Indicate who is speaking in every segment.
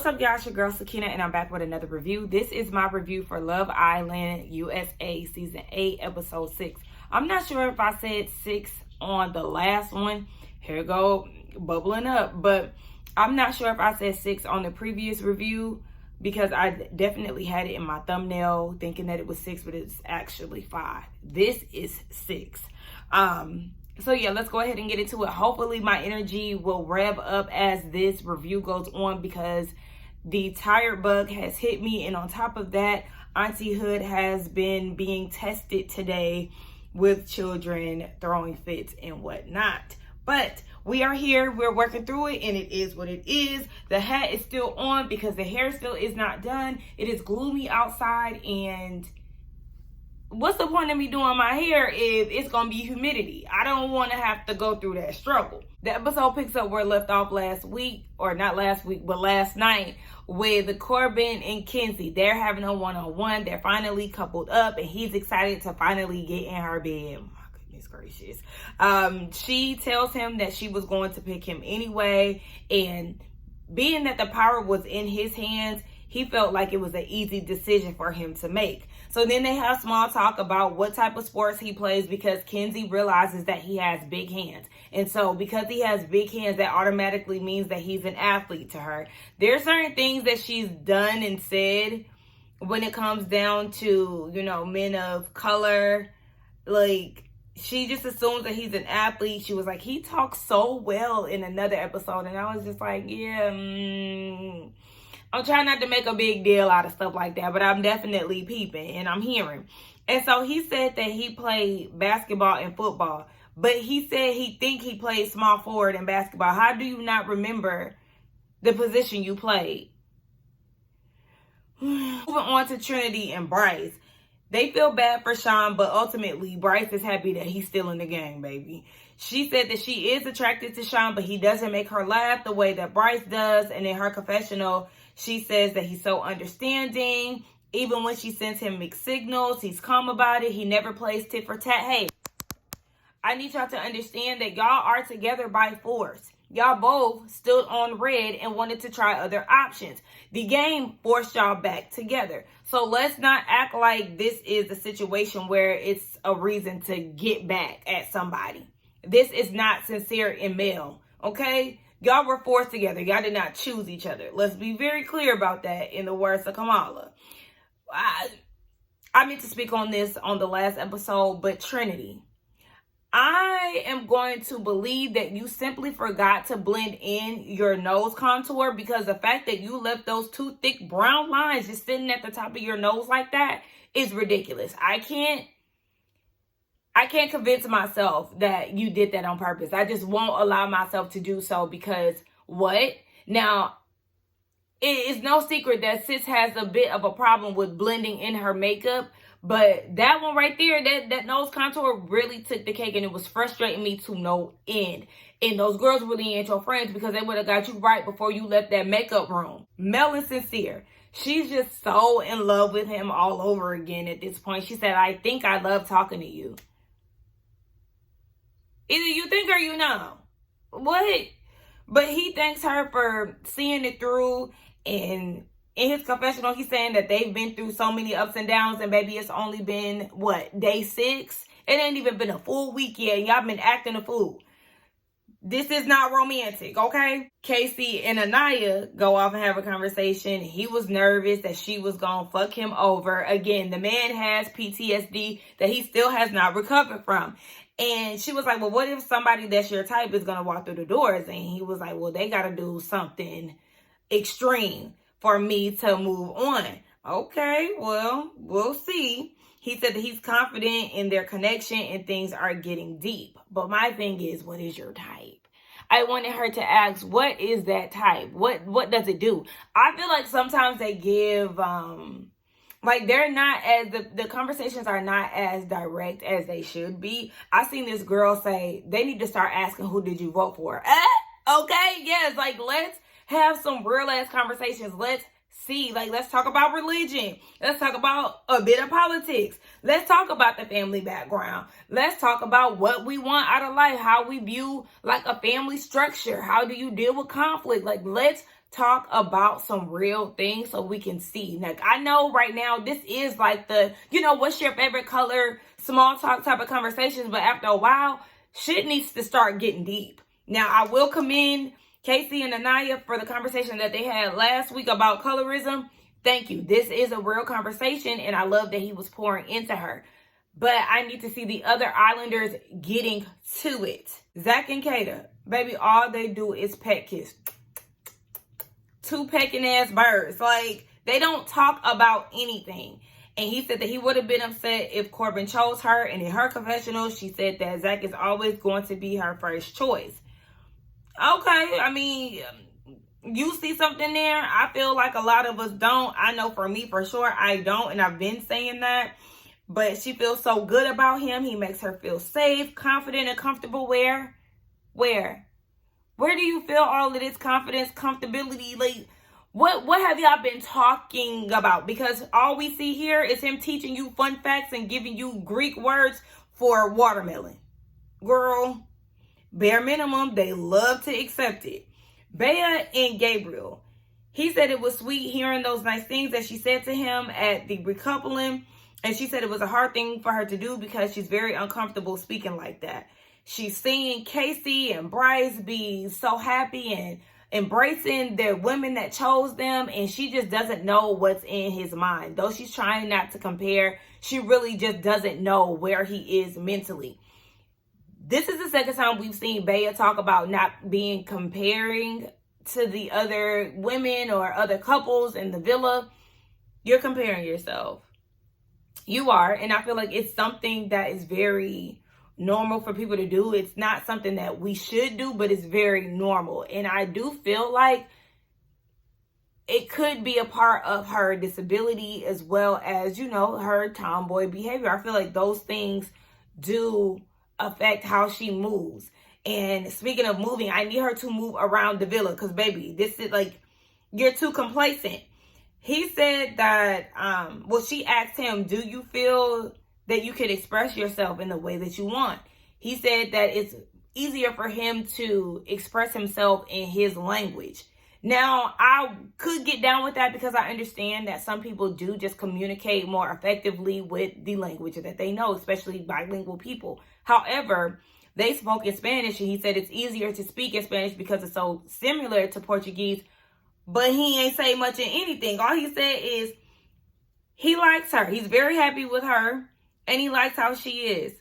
Speaker 1: What's up, y'all? It's your girl Sakina, and I'm back with another review. This is my review for Love Island USA Season 8, Episode 6. I'm not sure if I said 6 on the last one. Here we go, bubbling up. But I'm not sure if I said 6 on the previous review because I definitely had it in my thumbnail thinking that it was 6, but it's actually 5. This is 6. So yeah, let's go ahead and get into it. Hopefully my energy will rev up as this review goes on because the tired bug has hit me. And on top of that, Auntie Hood has been being tested today with children throwing fits and whatnot. But we are here, we're working through it, and it is what it is. The hat is still on because the hair still is not done. It is gloomy outside, and what's the point of me doing my hair if it's gonna be humidity? I don't want to have to go through that struggle. The episode picks up where it left off last week, or not last week, but last night, with Corbin and Kenzie. They're having a one-on-one. They're finally coupled up, and he's excited to finally get in her bed. My goodness gracious. She tells him that she was going to pick him anyway, and being that the power was in his hands, he felt like it was an easy decision for him to make. So then they have small talk about what type of sports he plays because Kenzie realizes that he has big hands. And so because he has big hands, that automatically means that he's an athlete to her. There are certain things that she's done and said when it comes down to, you know, men of color. Like, she just assumes that he's an athlete. She was like, he talks so well in another episode. And I was just like, yeah, I'm trying not to make a big deal out of stuff like that, but I'm definitely peeping and I'm hearing. And so he said that he played basketball and football, but he said he think he played small forward in basketball. How do you not remember the position you played? Moving on to Trinity and Bryce. They feel bad for Sean, but ultimately Bryce is happy that he's still in the game, baby. She said that she is attracted to Sean, but he doesn't make her laugh the way that Bryce does. And in her confessional, she says that he's so understanding. Even when she sends him mixed signals, he's calm about it. He never plays tit for tat. Hey, I need y'all to understand that y'all are together by force. Y'all both stood on red and wanted to try other options. The game forced y'all back together. So let's not act like this is a situation where it's a reason to get back at somebody. This is not sincere and male, okay? Y'all were forced together. Y'all did not choose each other. Let's be very clear about that in the words of Kamala. I meant to speak on this on the last episode, but Trinity, I am going to believe that you simply forgot to blend in your nose contour because the fact that you left those two thick brown lines just sitting at the top of your nose like that is ridiculous. I can't convince myself that you did that on purpose. I just won't allow myself to do so because what? Now, it is no secret that Sis has a bit of a problem with blending in her makeup, but that one right there, that nose contour really took the cake and it was frustrating me to no end. And those girls really ain't your friends because they would have got you right before you left that makeup room. Mel is sincere. She's just so in love with him all over again at this point. She said, I think I love talking to you. Either you think or you know. What? But he thanks her for seeing it through. And in his confessional, he's saying that they've been through so many ups and downs. And baby, it's only been, what, day 6? It ain't even been a full week yet. And y'all been acting a fool. This is not romantic, okay? Casey and Anaya go off and have a conversation. He was nervous that she was gonna fuck him over. Again, the man has PTSD that he still has not recovered from. And she was like, well, what if somebody that's your type is going to walk through the doors? And he was like, well, they got to do something extreme for me to move on. Okay, well, we'll see. He said that he's confident in their connection and things are getting deep. But my thing is, what is your type? I wanted her to ask, what is that type? What does it do? I feel like sometimes they give... like they're not as, the conversations are not as direct as they should be. I seen this girl say, they need to start asking, who did you vote for? Okay, yes, like let's have some real ass conversations. Let's see, like let's talk about religion. Let's talk about a bit of politics. Let's talk about the family background. Let's talk about what we want out of life, how we view like a family structure. How do you deal with conflict? Like let's talk about some real things so we can see. Like, I know right now this is like the, what's your favorite color, small talk type of conversations, but after a while, shit needs to start getting deep. Now, I will commend Casey and Anaya for the conversation that they had last week about colorism. Thank you. This is a real conversation, and I love that he was pouring into her. But I need to see the other Islanders getting to it. Zach and Kata, baby, all they do is pet kiss. Two pecking ass birds. Like, they don't talk about anything. And he said that he would have been upset if Corbin chose her. And in her confessional, she said that Zach is always going to be her first choice. Okay, I mean, you see something there. I feel like a lot of us don't. I know for me, for sure, I don't. And I've been saying that. But she feels so good about him. He makes her feel safe, confident, and comfortable. Where? Where do you feel all of this confidence, comfortability? Like, what have y'all been talking about? Because all we see here is him teaching you fun facts and giving you Greek words for watermelon. Girl, bare minimum, they love to accept it. Bea and Gabriel. He said it was sweet hearing those nice things that she said to him at the recoupling. And she said it was a hard thing for her to do because she's very uncomfortable speaking like that. She's seeing Casey and Bryce be so happy and embracing their women that chose them. And she just doesn't know what's in his mind. Though she's trying not to compare, she really just doesn't know where he is mentally. This is the second time we've seen Bea talk about not being comparing to the other women or other couples in the villa. You're comparing yourself. You are. And I feel like it's something that is very normal for people to do. It's not something that we should do, but it's very normal. And I do feel like it could be a part of her disability as well as, her tomboy behavior. I feel like those things do affect how she moves. And speaking of moving, I need her to move around the villa because, baby, this is like, you're too complacent. He said that, she asked him, do you feel that you could express yourself in the way that you want? He said that it's easier for him to express himself in his language. Now, I could get down with that because I understand that some people do just communicate more effectively with the language that they know, especially bilingual people. However, they spoke in Spanish, and he said it's easier to speak in Spanish because it's so similar to Portuguese. But he ain't say much in anything. All he said is he likes her. He's very happy with her. And he likes how she is.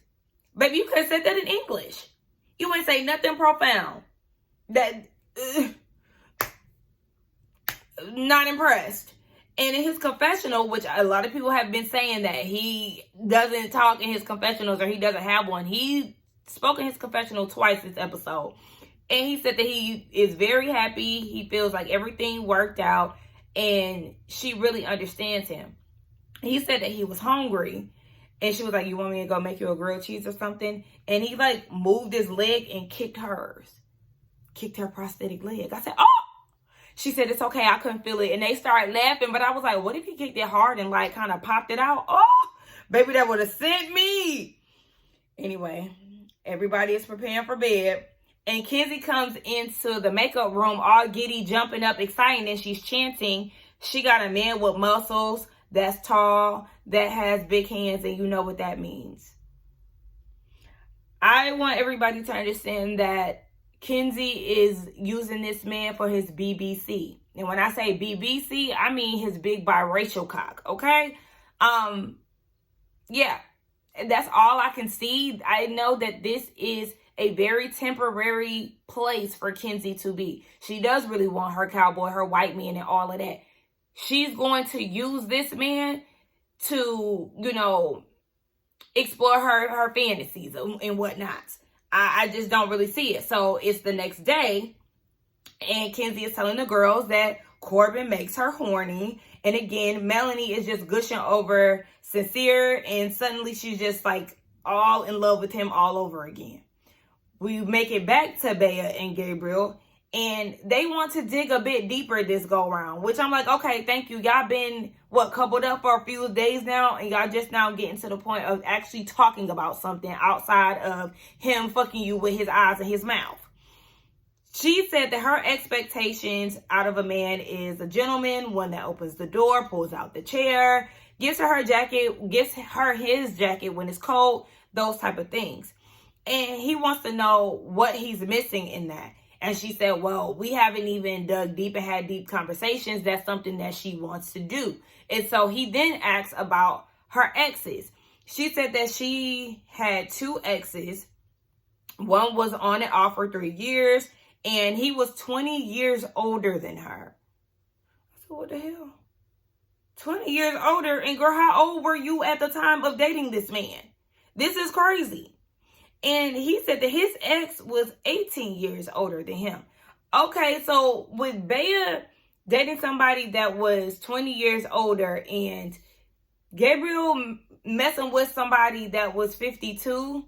Speaker 1: Baby, you could have said that in English. You ain't say nothing profound. Not impressed. And in his confessional, which a lot of people have been saying that he doesn't talk in his confessionals or he doesn't have one. He spoke in his confessional twice this episode. And he said that he is very happy. He feels like everything worked out. And she really understands him. He said that he was hungry. And she was like, you want me to go make you a grilled cheese or something? And he moved his leg and kicked hers. Kicked her prosthetic leg. I said, oh! She said, it's okay. I couldn't feel it. And they started laughing. But I was like, what if he kicked it hard and kind of popped it out? Oh, baby, that would have sent me. Anyway, everybody is preparing for bed. And Kenzie comes into the makeup room all giddy, jumping up, excited, and she's chanting. She got a man with muscles, that's tall, that has big hands, and you know what that means. I want everybody to understand that Kenzie is using this man for his BBC. And when I say BBC, I mean his big biracial cock, okay? Yeah, that's all I can see. I know that this is a very temporary place for Kenzie to be. She does really want her cowboy, her white man, and all of that. She's going to use this man to, explore her fantasies and whatnot. I just don't really see it. So it's the next day, and Kenzie is telling the girls that Corbin makes her horny. And again, Melanie is just gushing over Sincere, and suddenly she's just all in love with him all over again. We make it back to Bea and Gabriel, and they want to dig a bit deeper this go round, which I'm like, okay, thank you. Y'all been, coupled up for a few days now, and y'all just now getting to the point of actually talking about something outside of him fucking you with his eyes and his mouth. She said that her expectations out of a man is a gentleman, one that opens the door, pulls out the chair, gives her jacket, gives her his jacket when it's cold, those type of things. And he wants to know what he's missing in that. And she said, well, we haven't even dug deep and had deep conversations. That's something that she wants to do. And so he then asks about her exes. She said that she had 2 exes. One was on and off for 3 years. And he was 20 years older than her. So what the hell? 20 years older? And girl, how old were you at the time of dating this man? This is crazy. And he said that his ex was 18 years older than him. Okay, so with Bea dating somebody that was 20 years older and Gabriel messing with somebody that was 52,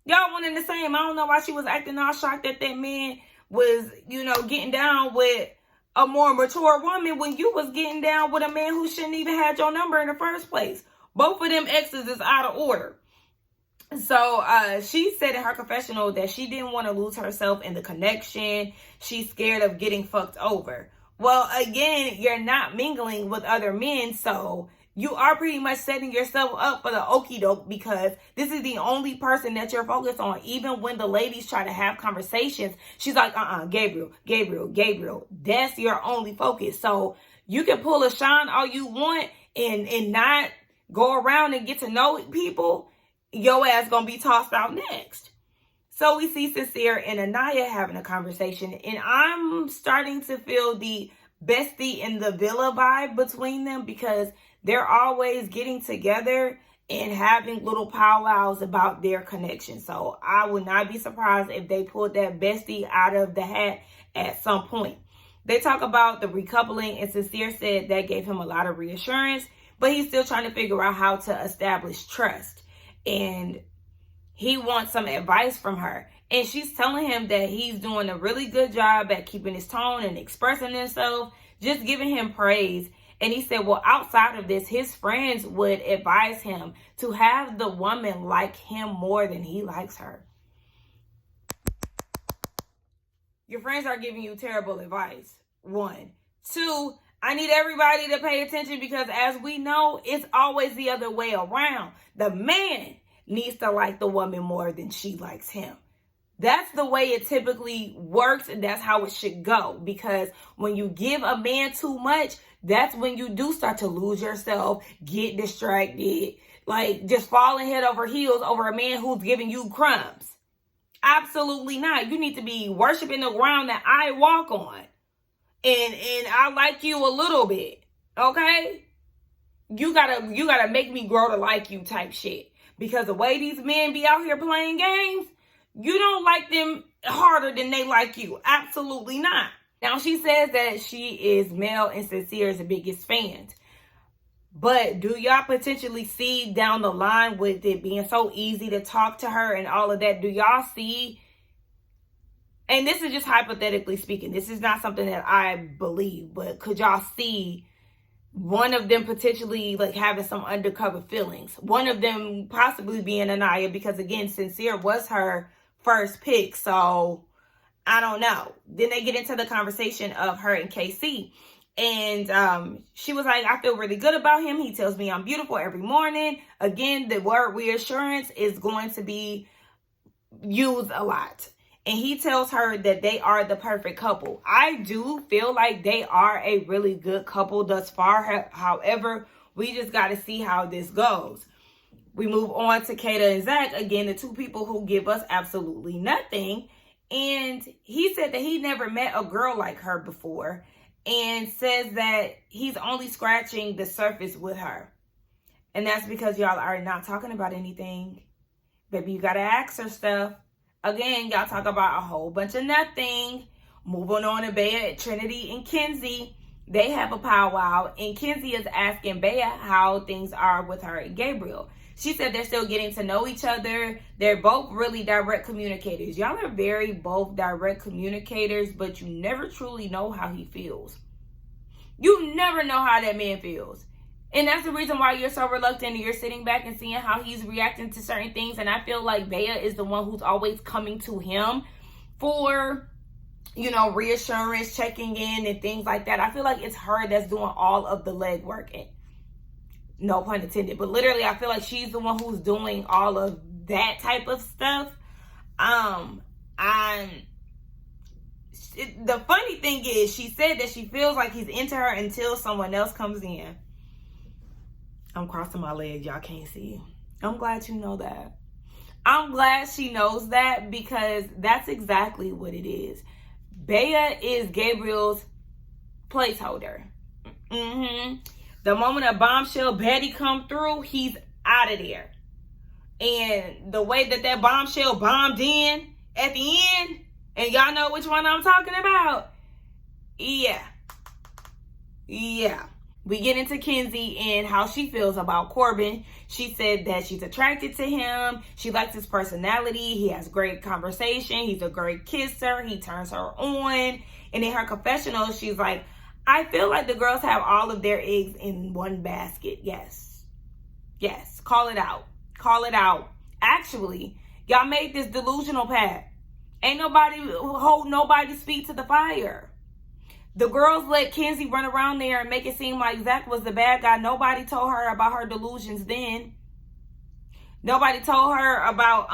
Speaker 1: y'all one and the same. I don't know why she was acting all shocked that that man was, getting down with a more mature woman when you was getting down with a man who shouldn't even had your number in the first place. Both of them exes is out of order. So she said in her confessional that she didn't want to lose herself in the connection. She's scared of getting fucked over. Well, again, you're not mingling with other men, so you are pretty much setting yourself up for the okie doke because this is the only person that you're focused on. Even when the ladies try to have conversations, she's like, Gabriel, that's your only focus. So you can pull a Sean all you want and not go around and get to know people. Your ass gonna be tossed out next. So we see Sincere and Anaya having a conversation, and I'm starting to feel the bestie in the villa vibe between them because they're always getting together and having little powwows about their connection. So I would not be surprised if they pulled that bestie out of the hat at some point. They talk about the recoupling, and Sincere said that gave him a lot of reassurance, but he's still trying to figure out how to establish trust. And he wants some advice from her. And she's telling him that he's doing a really good job at keeping his tone and expressing himself, just giving him praise. And he said, well, outside of this, his friends would advise him to have the woman like him more than he likes her. Your friends are giving you terrible advice. 1. 2, I need everybody to pay attention because as we know, it's always the other way around. The man needs to like the woman more than she likes him. That's the way it typically works, and that's how it should go. Because when you give a man too much, that's when you do start to lose yourself, get distracted, like just falling head over heels over a man who's giving you crumbs. Absolutely not. You need to be worshiping the ground that I walk on. And I like you a little bit, okay? You gotta make me grow to like you type shit. Because the way these men be out here playing games, you don't like them harder than they like you. Absolutely not. Now, she says that she is Mel and Sincere's biggest fans. But do y'all potentially see down the line with it being so easy to talk to her and all of that? Do y'all see, and this is just hypothetically speaking, this is not something that I believe, but could y'all see one of them potentially like having some undercover feelings? One of them possibly being Anaya, because again, Sincere was her first pick. So I don't know. Then they get into the conversation of her and KC. And she was like, I feel really good about him. He tells me I'm beautiful every morning. Again, the word reassurance is going to be used a lot. And he tells her that they are the perfect couple. I do feel like they are a really good couple thus far. However, we just got to see how this goes. We move on to Kata and Zach. Again, the two people who give us absolutely nothing. And he said that he never met a girl like her before. And says that he's only scratching the surface with her. And that's because y'all are not talking about anything. Baby, you got to ask her stuff. Again, y'all talk about a whole bunch of nothing. Moving on to Bea, Trinity, and Kenzie. They have a powwow. And Kenzie is asking Bea how things are with her and Gabriel. She said they're still getting to know each other. They're both really direct communicators. Y'all are very both direct communicators, but you never truly know how he feels. You never know how that man feels. And that's the reason why you're so reluctant and you're sitting back and seeing how he's reacting to certain things. And I feel like Bea is the one who's always coming to him for, you know, reassurance, checking in and things like that. I feel like it's her that's doing all of the legwork. No pun intended, but literally I feel like she's the one who's doing all of that type of stuff. The funny thing is, she said that she feels like he's into her until someone else comes in. I'm crossing my legs, y'all can't see. I'm glad you know that. I'm glad she knows that, because that's exactly what it is. Bea is Gabriel's placeholder. The moment a bombshell Betty come through, he's out of there. And the way that bombshell bombed in at the end, and y'all know which one I'm talking about. Yeah. We get into Kenzie and how she feels about Corbin. She said that she's attracted to him. She likes his personality. He has great conversation. He's a great kisser. He turns her on. And in her confessional, she's like, I feel like the girls have all of their eggs in one basket. Yes. Call it out. Actually, y'all made this delusional pact. Ain't nobody hold nobody's feet to the fire. The girls let Kenzie run around there and make it seem like Zach was the bad guy. Nobody told her about her delusions then. Nobody told her about,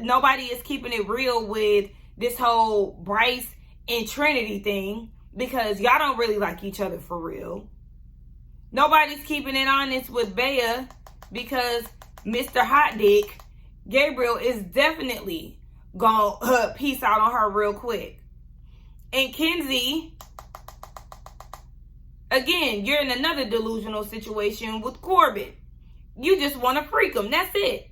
Speaker 1: nobody is keeping it real with this whole Bryce and Trinity thing, because y'all don't really like each other for real. Nobody's keeping it honest with Bea, because Mr. Hot Dick, Gabriel, is definitely gonna peace out on her real quick. And Kenzie, again, you're in another delusional situation with Corbin. You just want to freak him. That's it.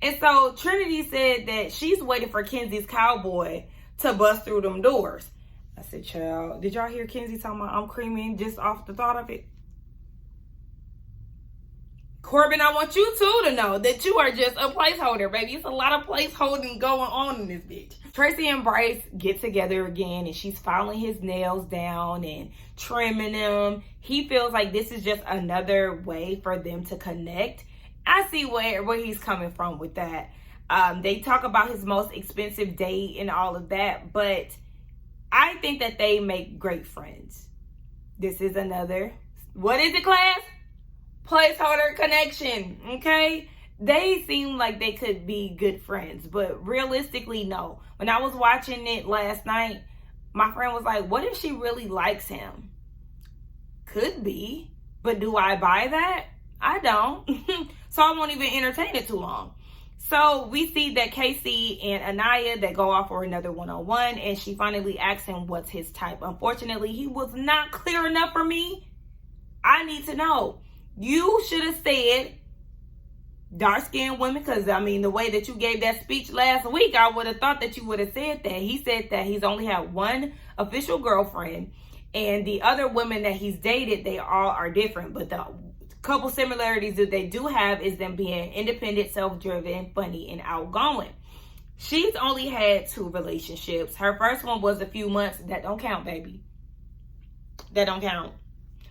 Speaker 1: And so Trinity said that she's waiting for Kenzie's cowboy to bust through them doors. I said, child, did y'all hear Kenzie talking about I'm creaming just off the thought of it? Corbin, I want you too to know that you are just a placeholder, baby. It's a lot of placeholding going on in this bitch. Tracy and Bryce get together again, and she's filing his nails down and trimming them. He feels like this is just another way for them to connect. I see where he's coming from with that. They talk about his most expensive date and all of that, but I think that they make great friends. This is another, what is it, class? Placeholder connection, okay? They seem like they could be good friends, but realistically, no. When I was watching it last night, my friend was like, what if she really likes him? Could be, but do I buy that? I don't. So I won't even entertain it too long. So we see that Casey and Anaya, they go off for another one-on-one, and she finally asks him what's his type. Unfortunately, he was not clear enough for me. I need to know. You should have said dark-skinned women, because, I mean, the way that you gave that speech last week, I would have thought that you would have said that. He said that he's only had one official girlfriend, and the other women that he's dated, they all are different. But the couple similarities that they do have is them being independent, self-driven, funny, and outgoing. She's only had 2 relationships. Her first one was a few months. That don't count, baby. That don't count.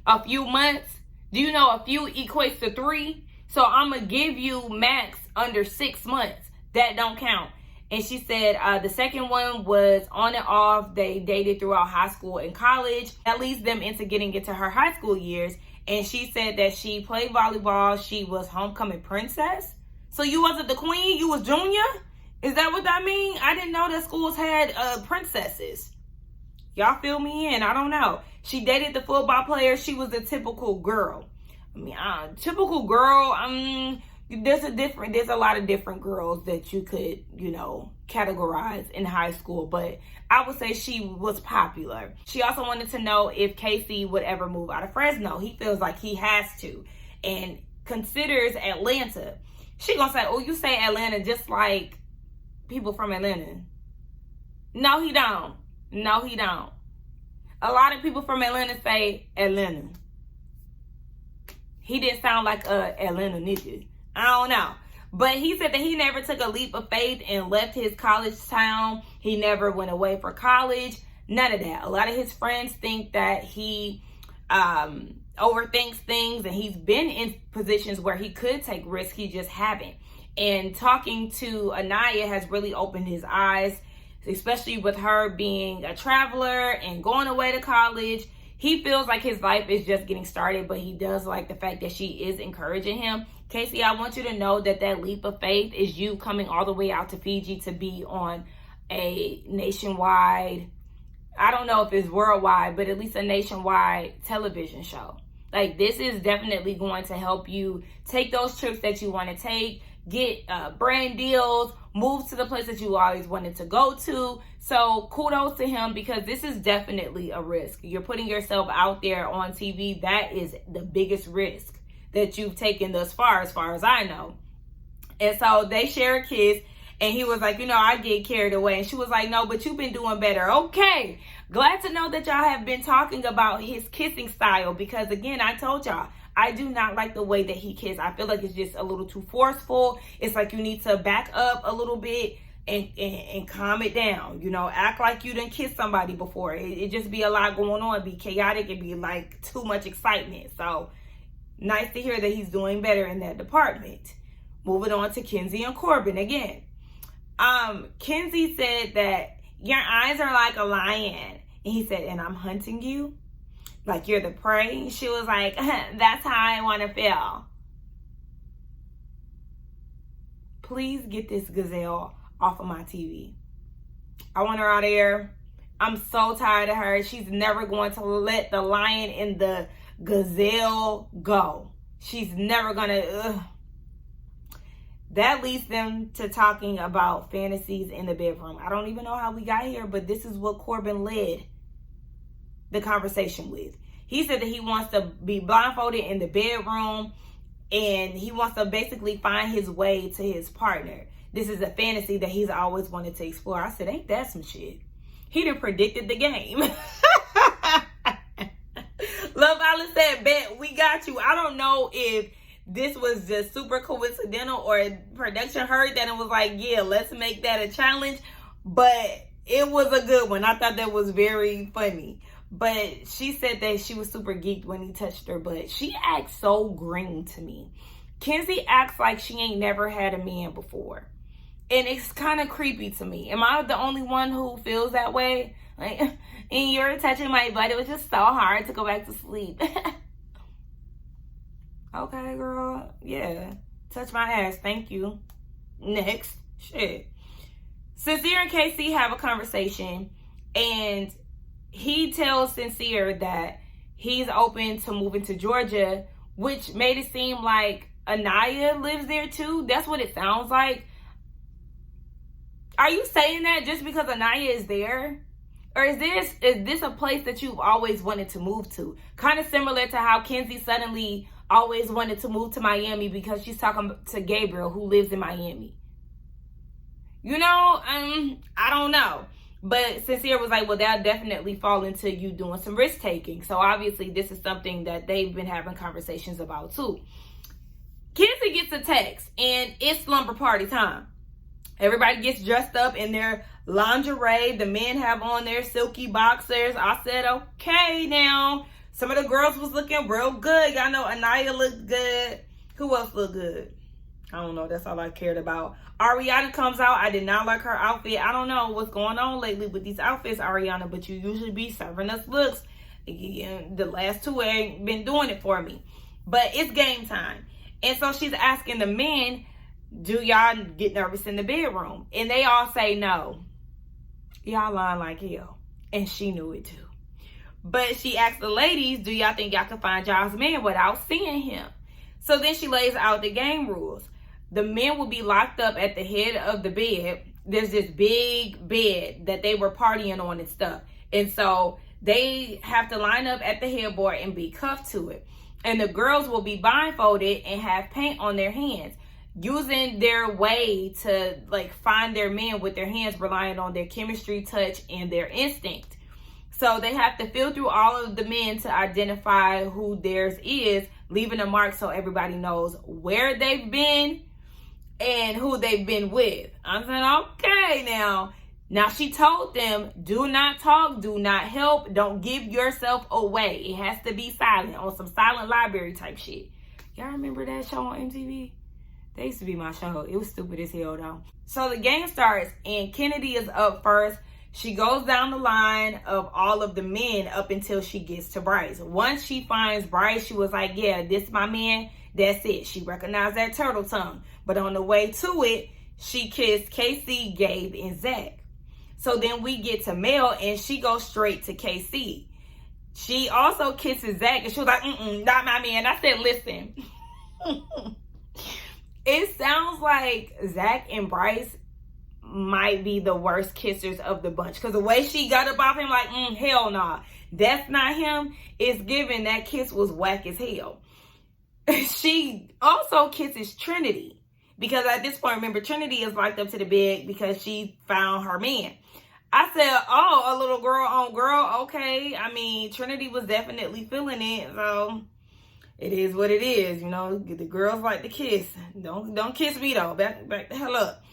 Speaker 1: A few months. Do you know a few equates to 3? So I'm going to give you max under 6 months. That don't count. And she said the second one was on and off. They dated throughout high school and college. That leads them into getting into her high school years. And she said that she played volleyball. She was homecoming princess. So you wasn't the queen? You was junior? Is that what that mean? I didn't know that schools had princesses. Y'all fill me in. I don't know. She dated the football player. She was a typical girl. I mean, typical girl. There's a lot of different girls that you could, categorize in high school. But I would say she was popular. She also wanted to know if Casey would ever move out of Fresno. He feels like he has to, and considers Atlanta. She gonna say, "Oh, you say Atlanta just like people from Atlanta." No, he don't. No, he don't. A lot of people from Atlanta say Atlanta. He didn't sound like a Atlanta nigga. I don't know. But he said that he never took a leap of faith and left his college town. He never went away for college. None of that. A lot of his friends think that he overthinks things, and he's been in positions where he could take risks. He just haven't. And talking to Anaya has really opened his eyes. especially with her being a traveler and going away to college. He feels like his life is just getting started, but he does like the fact that she is encouraging him. Casey, I want you to know that that leap of faith is you coming all the way out to Fiji to be on a nationwide, I don't know if it's worldwide, but at least a nationwide television show. Like, this is definitely going to help you take those trips that you want to take, get brand deals, move to the place that you always wanted to go to. So kudos to him, because this is definitely a risk. You're putting yourself out there on TV. That is the biggest risk that you've taken thus far as I know. And so they share a kiss, and he was like, you know, I get carried away. And she was like, no, but you've been doing better. Okay. Glad to know that y'all have been talking about his kissing style, because again, I told y'all, I do not like the way that he kissed. I feel like it's just a little too forceful. It's like you need to back up a little bit and calm it down. You know, act like you didn't kiss somebody before. It just be a lot going on, be chaotic, and be like too much excitement. So nice to hear that he's doing better in that department. Moving on to Kenzie and Corbin again. Kenzie said that your eyes are like a lion. And he said, and I'm hunting you like you're the prey. She was like, that's how I want to feel. Please get this gazelle off of my TV. I want her out of here. I'm so tired of her. She's never going to let the lion and the gazelle go. She's never going to. That leads them to talking about fantasies in the bedroom. I don't even know how we got here, but this is what Corbin led the conversation with. He said that he wants to be blindfolded in the bedroom, and he wants to basically find his way to his partner. This is a fantasy that he's always wanted to explore. I said, ain't that some shit? He done predicted the game. Love Island said, bet, we got you. I don't know if this was just super coincidental or production heard that and was like, yeah, let's make that a challenge. But it was a good one. I thought that was very funny. But she said that she was super geeked when he touched her butt. She acts so green to me. Kenzie acts like she ain't never had a man before. And it's kind of creepy to me. Am I the only one who feels that way? Like, and you're touching my butt. It was just so hard to go back to sleep. Okay, girl. Yeah. Touch my ass. Thank you. Next. Shit. Sincere and Casey have a conversation, and he tells Sincere that he's open to moving to Georgia, which made it seem like Anaya lives there too. That's what it sounds like. Are you saying that just because Anaya is there? Or is this a place that you've always wanted to move to? Kind of similar to how Kenzie suddenly always wanted to move to Miami because she's talking to Gabriel, who lives in Miami. You know, I don't know. But Sincere was like, well, that'll definitely fall into you doing some risk taking. So obviously this is something that they've been having conversations about too. Kenzie gets a text, and it's slumber party time. Everybody gets dressed up in their lingerie. The men have on their silky boxers. I said, okay, now. Some of the girls was looking real good. Y'all know Anaya looked good. Who else looked good? I don't know. That's all I cared about. Ariana comes out. I did not like her outfit. I don't know what's going on lately with these outfits, Ariana, but you usually be serving us looks. The last two ain't been doing it for me. But it's game time. And so she's asking the men, do y'all get nervous in the bedroom? And they all say no. Y'all lying like hell. And she knew it too. But she asked the ladies, do y'all think y'all can find y'all's man without seeing him? So then she lays out the game rules. The men will be locked up at the head of the bed. There's this big bed that they were partying on and stuff. And so they have to line up at the headboard and be cuffed to it. And the girls will be blindfolded and have paint on their hands, using their way to like find their men with their hands, relying on their chemistry, touch, and their instinct. So they have to feel through all of the men to identify who theirs is, leaving a mark so everybody knows where they've been and who they've been with. I said, okay, now. Now she told them, do not talk, do not help, don't give yourself away. It has to be silent, on some silent library type shit. Y'all remember that show on MTV? That used to be my show. It was stupid as hell though. So the game starts and Kennedy is up first. She goes down the line of all of the men up until she gets to Bryce. Once she finds Bryce, she was like, yeah, this is my man. That's it. She recognized that turtle tongue. But on the way to it, she kissed Casey, Gabe, and Zach. So then we get to Mel and she goes straight to Casey. She also kisses Zach and she was like, not my man. I said, listen. It sounds like Zach and Bryce might be the worst kissers of the bunch. Because the way she got up off him, like, hell nah. That's not him. It's given that kiss was whack as hell. She also kisses Trinity. Because at this point, remember, Trinity is locked up to the bed because she found her man. I said, oh, a little girl on girl. Okay. I mean, Trinity was definitely feeling it. So it is what it is. You know, the girls like to kiss. Don't kiss me though. Back the hell up.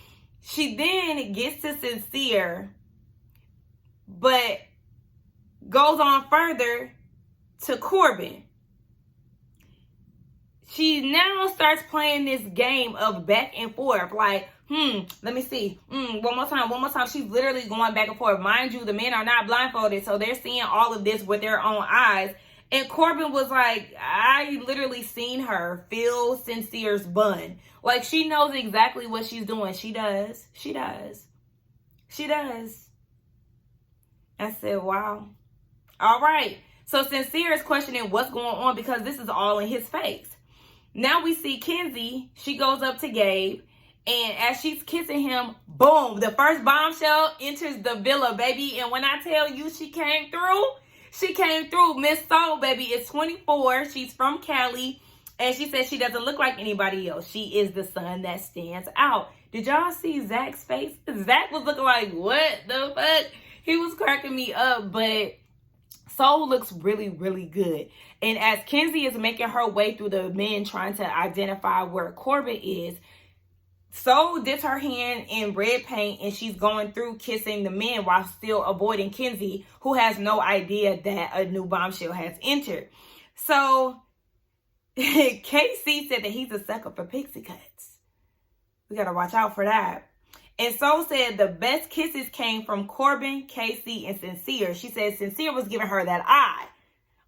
Speaker 1: She then gets to Sincere, but goes on further to Corbin. She now starts playing this game of back and forth. Like, let me see. One more time. She's literally going back and forth. Mind you, the men are not blindfolded, so they're seeing all of this with their own eyes. And Corbin was like, I literally seen her feel Sincere's bun. Like, she knows exactly what she's doing. She does. I said, wow. All right. So Sincere is questioning what's going on because this is all in his face. Now we see Kenzie. She goes up to Gabe. And as she's kissing him, boom, the first bombshell enters the villa, baby. And when I tell you she came through. Miss Soul, baby, is 24. She's from Cali. And she says she doesn't look like anybody else. She is the sun that stands out. Did y'all see Zach's face? Zach was looking like, what the fuck? He was cracking me up. But Soul looks really, really good. And as Kenzie is making her way through the men trying to identify where Corbin is, Soul dips her hand in red paint and she's going through kissing the men while still avoiding Kenzie, who has no idea that a new bombshell has entered. So KC said that he's a sucker for pixie cuts. We got to watch out for that. And Soul said the best kisses came from Corbin, Casey, and Sincere. She said Sincere was giving her that eye.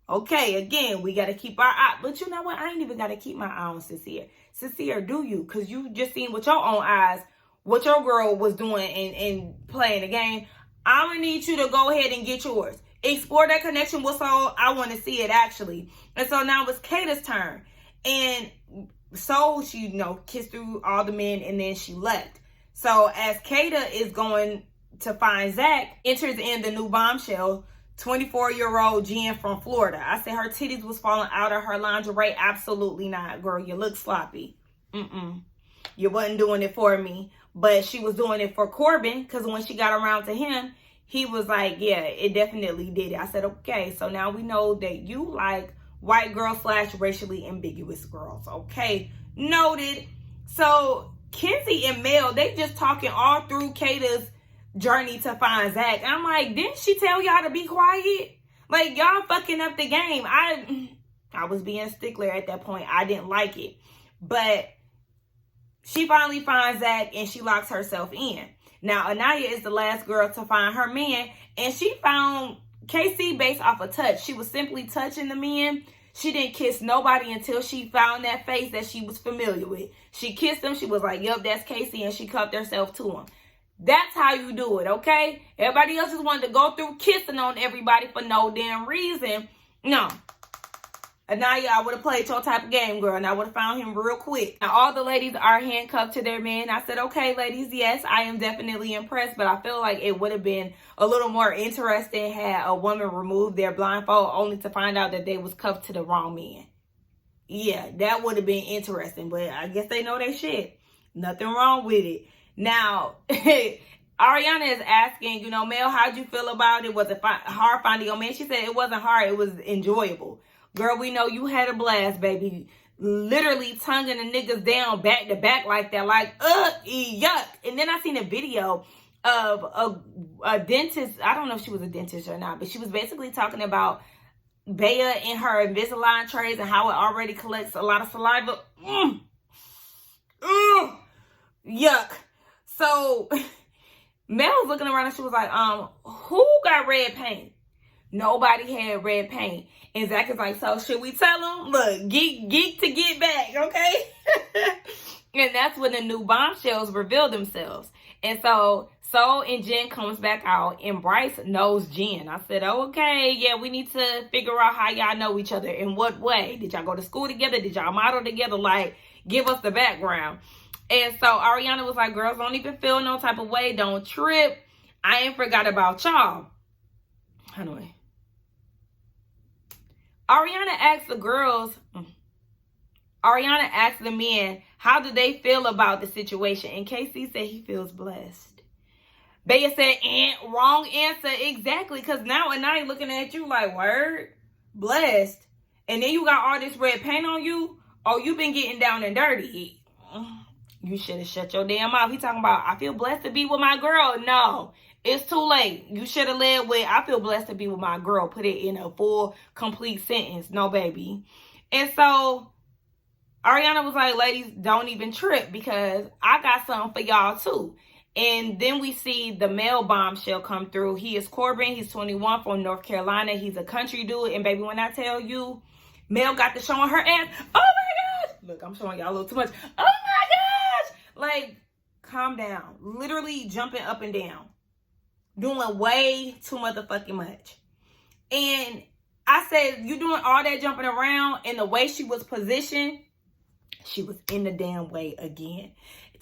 Speaker 1: Okay, again, we got to keep our eye. But you know what? I ain't even got to keep my eye on Sincere. Sincere, do you? Because you just seen with your own eyes what your girl was doing and playing the game. I'm going to need you to go ahead and get yours. Explore that connection with Soul. I want to see it, actually. And so now it's Kata's turn. And Soul, she, kissed through all the men and then she left. So as Kata is going to find Zach, enters in the new bombshell, 24-year-old Jen from Florida. I said her titties was falling out of her lingerie. Absolutely not, girl. You look sloppy. You wasn't doing it for me. But she was doing it for Corbin, because when she got around to him, he was like, yeah, it definitely did it. I said, okay, so now we know that you like white girl / racially ambiguous girls. Okay, noted. So Kenzie and Mel, they just talking all through Kata's journey to find Zach. And I'm like, didn't she tell y'all to be quiet? Like, y'all fucking up the game. I was being stickler at that point. I didn't like it. But she finally finds Zach and she locks herself in. Now, Anaya is the last girl to find her man. And she found KC based off a touch. She was simply touching the men. She didn't kiss nobody until she found that face that she was familiar with. She kissed him. She was like, yup, that's Casey. And she cuffed herself to him. That's how you do it, okay? Everybody else just wanted to go through kissing on everybody for no damn reason. No. Anaya, I would have played your type of game, girl, and I would have found him real quick. Now, all the ladies are handcuffed to their men. I said, okay, ladies, yes, I am definitely impressed, but I feel like it would have been a little more interesting had a woman remove their blindfold only to find out that they was cuffed to the wrong man. Yeah, that would have been interesting, but I guess they know their shit. Nothing wrong with it. Now, Ariana is asking, Mel, how'd you feel about it? Was it hard finding your man? She said it wasn't hard. It was enjoyable. Girl, we know you had a blast, baby. Literally tonguing the niggas down back to back like that. Like, yuck. And then I seen a video of a dentist. I don't know if she was a dentist or not, but she was basically talking about Bea and her Invisalign trays and how it already collects a lot of saliva. Yuck. So Mel was looking around and she was like, who got red paint? Nobody had red paint. And Zach is like, so should we tell him? Look, geek to get back, okay? And that's when the new bombshells reveal themselves. And so and Jen comes back out, and Bryce knows Jen. I said, oh, okay, yeah, we need to figure out how y'all know each other. In what way? Did y'all go to school together? Did y'all model together? Like, give us the background. And so Ariana was like, girls, don't even feel no type of way. Don't trip. I ain't forgot about y'all. Anyway. Ariana asked the men, how do they feel about the situation? And KC said he feels blessed. Bea said, wrong answer. Exactly. Because now Anaya looking at you like, word? Blessed. And then you got all this red paint on you? Oh, you been getting down and dirty. You should have shut your damn mouth. He talking about, I feel blessed to be with my girl. No, it's too late. You should have led with, I feel blessed to be with my girl. Put it in a full, complete sentence. No, baby. And so Ariana was like, ladies, don't even trip because I got something for y'all too. And then we see the male bombshell come through. He is Corbin. He's 21 from North Carolina. He's a country dude. And baby, when I tell you, Mel got to showing her ass. Oh my gosh. Look, I'm showing y'all a little too much. Oh my gosh. Like, calm down. Literally jumping up and down. Doing way too motherfucking much. And I said, you doing all that jumping around, and the way she was positioned, she was in the damn way again.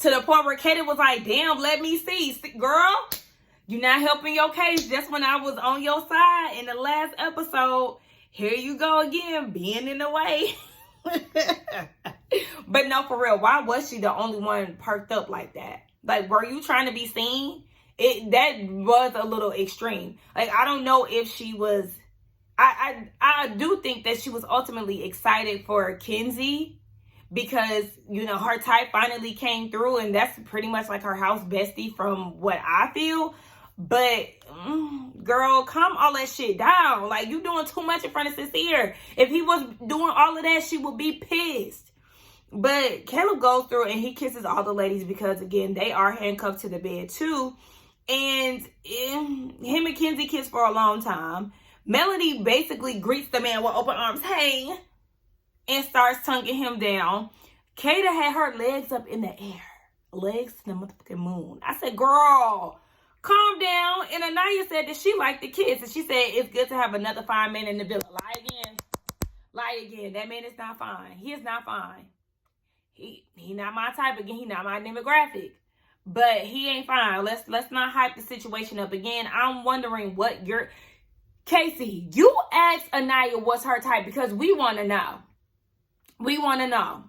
Speaker 1: To the point where Katie was like, damn, let me see. Girl, you're not helping your case. Just when I was on your side in the last episode, here you go again, being in the way. But no, for real, why was she the only one perked up like that? Like, were you trying to be seen? That was a little extreme. Like, I don't know if she was... I do think that she was ultimately excited for Kenzie because, you know, her type finally came through, and that's pretty much like her house bestie from what I feel. But, girl, calm all that shit down. Like, you doing too much in front of Sincere. If he was doing all of that, she would be pissed. But Caleb goes through and he kisses all the ladies because, again, they are handcuffed to the bed too. And him and Kenzie kiss for a long time. Melody basically greets the man with open arms. Hey. And starts tonguing him down. Kata had her legs up in the air. Legs to the motherfucking moon. I said, girl, calm down. And Anaya said that she liked the kiss. And she said, it's good to have another fine man in the villa. Lie again. Lie again. That man is not fine. He is not fine. He not my type again. He not my demographic. But he ain't fine. Let's not hype the situation up again. I'm wondering what your... Casey, you asked Anaya what's her type because we want to know. We want to know.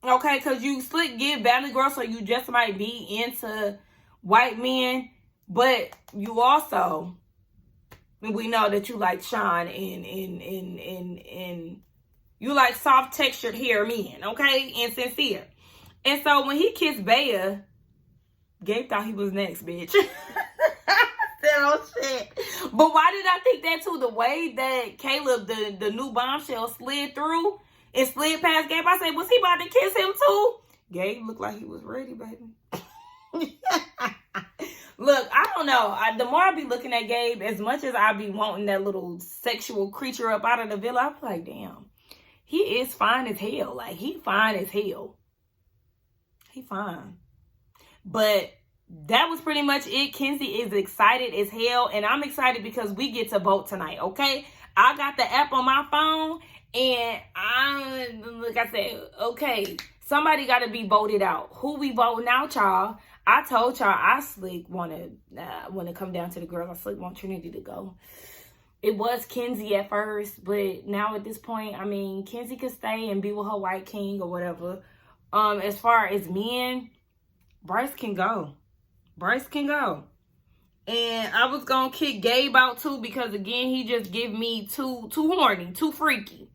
Speaker 1: Okay, because you slick give Valley Girl, so you just might be into white men. But you also, we know that you like Sean and you like soft textured hair men, okay? And Sincere. And so when he kissed Bea, Gabe thought he was next, bitch. Oh shit. But why did I think that too? The way that Caleb, the new bombshell, slid through and slid past Gabe, I said, was he about to kiss him too? Gabe looked like he was ready, baby. Look, I don't know. The more I be looking at Gabe, as much as I be wanting that little sexual creature up out of the villa, I be like, damn, he is fine as hell. Like, he fine as hell. He fine. But that was pretty much it. Kenzie is excited as hell, and I'm excited because we get to vote tonight, okay? I got the app on my phone, and like I said, okay, somebody got to be voted out. Who we voting out, y'all? I told y'all I slick want to come down to the girls. I slick want Trinity to go. It was Kenzie at first, but now at this point, I mean, Kenzie could stay and be with her white king or whatever. As far as men, Bryce can go. Bryce can go. And I was going to kick Gabe out too because, again, he just give me too horny, too freaky.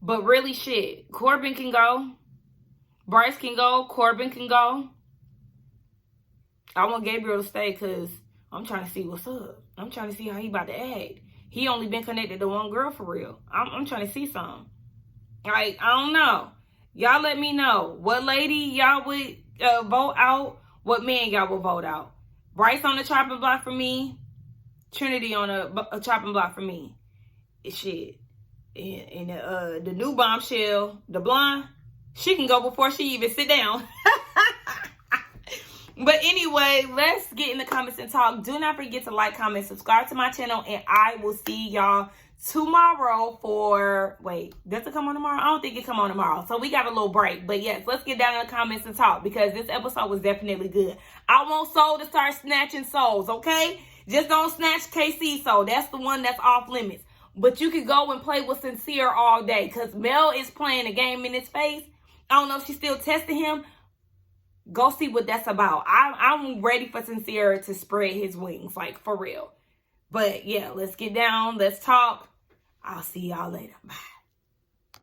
Speaker 1: But really, shit, Corbin can go. Bryce can go. Corbin can go. I want Gabriel to stay because I'm trying to see what's up. I'm trying to see how he about to act. He only been connected to one girl for real. I'm trying to see something. Like, I don't know. Y'all let me know. What lady y'all would vote out? what man y'all will vote out? Bryce on the chopping block for me. Trinity on a chopping block for me. Shit. And the new bombshell, the blonde, she can go before she even sit down. But anyway, let's get in the comments and talk. Do not forget to like, comment, subscribe to my channel, and I will see y'all tomorrow for, wait, does it come on tomorrow? I don't think it come on tomorrow. So we got a little break. But yes, let's get down in the comments and talk, because this episode was definitely good. I want Soul to start snatching souls, okay? Just don't snatch KC soul. That's the one that's off limits. But you could go and play with Sincere all day, because Mel is playing a game in his face. I don't know if she's still testing him. Go see what that's about. I'm ready for Sincere to spread his wings, like, for real. But yeah, let's get down. Let's talk. I'll see y'all later. Bye.